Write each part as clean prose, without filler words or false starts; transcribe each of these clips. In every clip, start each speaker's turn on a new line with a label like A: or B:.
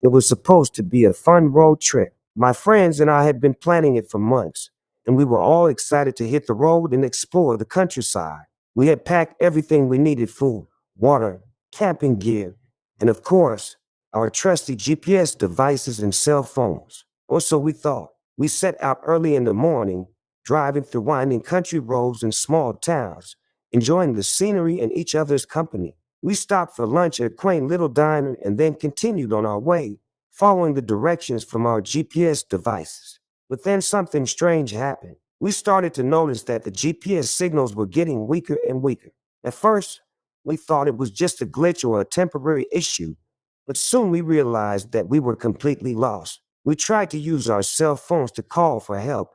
A: It was supposed to be a fun road trip. My friends and I had been planning it for months, and we were all excited to hit the road and explore the countryside. We had packed everything we needed: food, water, camping gear, and of course, our trusty GPS devices and cell phones. Or so we thought. We set out early in the morning, driving through winding country roads and small towns, enjoying the scenery and each other's company. We stopped for lunch at a quaint little diner and then continued on our way, following the directions from our GPS devices. But then something strange happened. We started to notice that the GPS signals were getting weaker and weaker. At first, we thought it was just a glitch or a temporary issue, but soon we realized that we were completely lost. We tried to use our cell phones to call for help,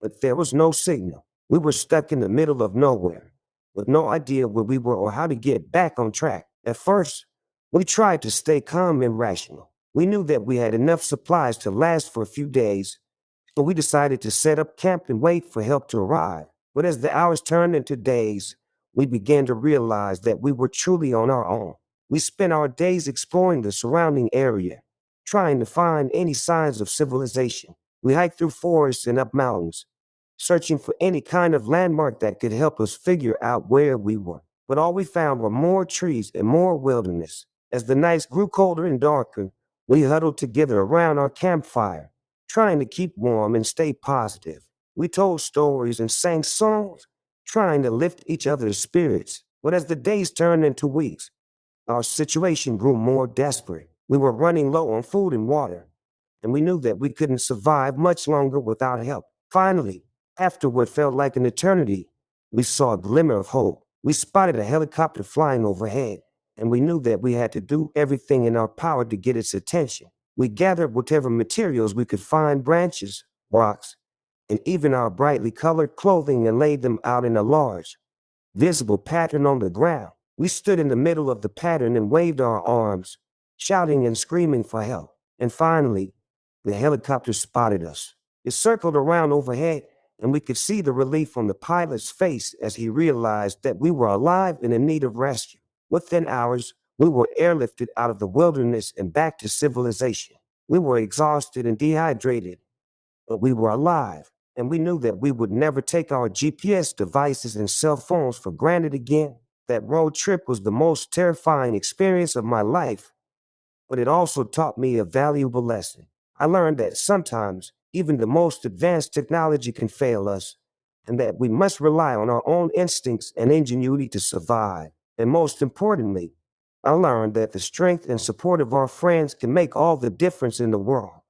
A: but there was no signal. We were stuck in the middle of nowhere, with no idea where we were or how to get back on track. At first, we tried to stay calm and rational. We knew that we had enough supplies to last for a few days, so we decided to set up camp and wait for help to arrive. But as the hours turned into days, we began to realize that we were truly on our own. We spent our days exploring the surrounding area, trying to find any signs of civilization. We hiked through forests and up mountains, searching for any kind of landmark that could help us figure out where we were. But all we found were more trees and more wilderness. As the nights grew colder and darker, we huddled together around our campfire, trying to keep warm and stay positive. We told stories and sang songs, trying to lift each other's spirits. But as the days turned into weeks, our situation grew more desperate. We were running low on food and water, and we knew that we couldn't survive much longer without help. Finally, after what felt like an eternity, we saw a glimmer of hope. We spotted a helicopter flying overhead, and we knew that we had to do everything in our power to get its attention. We gathered whatever materials we could find: branches, rocks, and even our brightly colored clothing, and laid them out in a large, visible pattern on the ground. We stood in the middle of the pattern and waved our arms, shouting and screaming for help. And finally, the helicopter spotted us. It circled around overhead, and we could see the relief on the pilot's face as he realized that we were alive and in need of rescue. Within hours, we were airlifted out of the wilderness and back to civilization. We were exhausted and dehydrated, but we were alive, and we knew that we would never take our GPS devices and cell phones for granted again. That road trip was the most terrifying experience of my life, but it also taught me a valuable lesson. I learned that sometimes even the most advanced technology can fail us, and that we must rely on our own instincts and ingenuity to survive. And most importantly, I learned that the strength and support of our friends can make all the difference in the world.